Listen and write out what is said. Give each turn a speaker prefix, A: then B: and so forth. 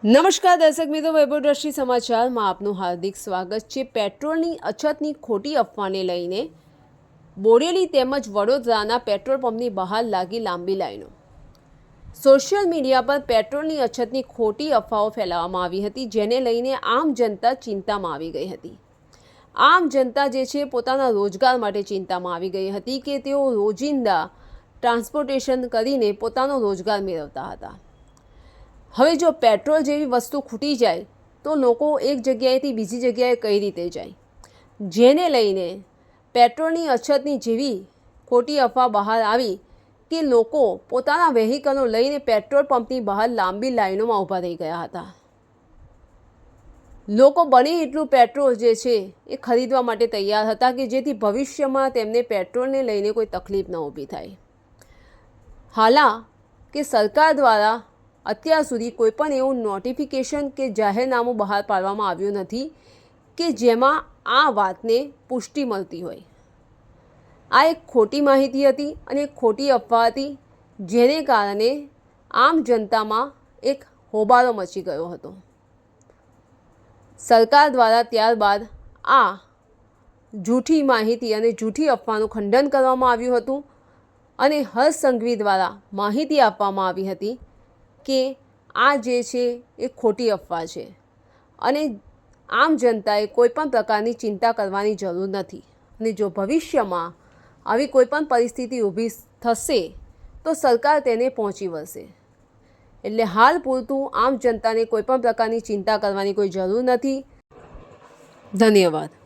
A: નમસ્કાર દર્શક મિત્રો, વૈભવદ્રષ્ટિ સમાચારમાં આપનું હાર્દિક સ્વાગત છે। પેટ્રોલની અછતની ખોટી અફવાને લઈને બોડેલી તેમજ વડોદરાના પેટ્રોલ પંપની બહાર લાગી લાંબી લાઈનો। સોશિયલ મીડિયા પર પેટ્રોલની અછતની ખોટી અફવાઓ ફેલાવવામાં આવી હતી, જેને લઈને આમ જનતા ચિંતામાં આવી ગઈ હતી। આમ જનતા જે છે પોતાના રોજગાર માટે ચિંતામાં આવી ગઈ હતી કે તેઓ રોજિંદા ટ્રાન્સપોર્ટેશન કરીને પોતાનો રોજગાર મેળવતા હતા। હવે જો પેટ્રોલ જેવી વસ્તુ ખૂટી જાય તો લોકો એક જગ્યાએથી બીજી જગ્યાએ કઈ રીતે જાય, જેને લઈને પેટ્રોલની અછતની જેવી ખોટી અફવા બહાર આવી કે લોકો પોતાના વેહિકલો લઈને પેટ્રોલ પંપની બહાર લાંબી લાઈનોમાં ઊભા રહી ગયા હતા। લોકો બને એટલું પેટ્રોલ જે છે એ ખરીદવા માટે તૈયાર હતા કે જેથી ભવિષ્યમાં તેમને પેટ્રોલને લઈને કોઈ તકલીફ ન ઊભી થાય। હાલાંકि સરકાર દ્વારા અત્યાર સુધી કોઈપણ એવું નોટિફિકેશન કે જાહેરનામું બહાર પાડવામાં આવ્યું નથી કે જેમાં આ વાતને પુષ્ટિ મળતી હોય। આ એક ખોટી માહિતી હતી અને એક ખોટી અફવા હતી, જેને કારણે આમ જનતામાં એક હોબાળો મચી ગયો હતો। સરકાર દ્વારા ત્યારબાદ આ જૂઠી માહિતી અને જૂઠી અફવાનું ખંડન કરવામાં આવ્યું હતું અને હર્ષ સંઘવી દ્વારા માહિતી આપવામાં આવી હતી કે આ જે છે એ ખોટી અફવા છે અને આમ જનતાએ કોઈપણ પ્રકારની ચિંતા કરવાની જરૂર નથી અને જો ભવિષ્યમાં આવી કોઈપણ પરિસ્થિતિ ઊભી થશે તો સરકાર તેને પહોંચી વળશે। એટલે હાલ પૂરતું આમ જનતાને કોઈપણ પ્રકારની ચિંતા કરવાની કોઈ જરૂર નથી। ધન્યવાદ।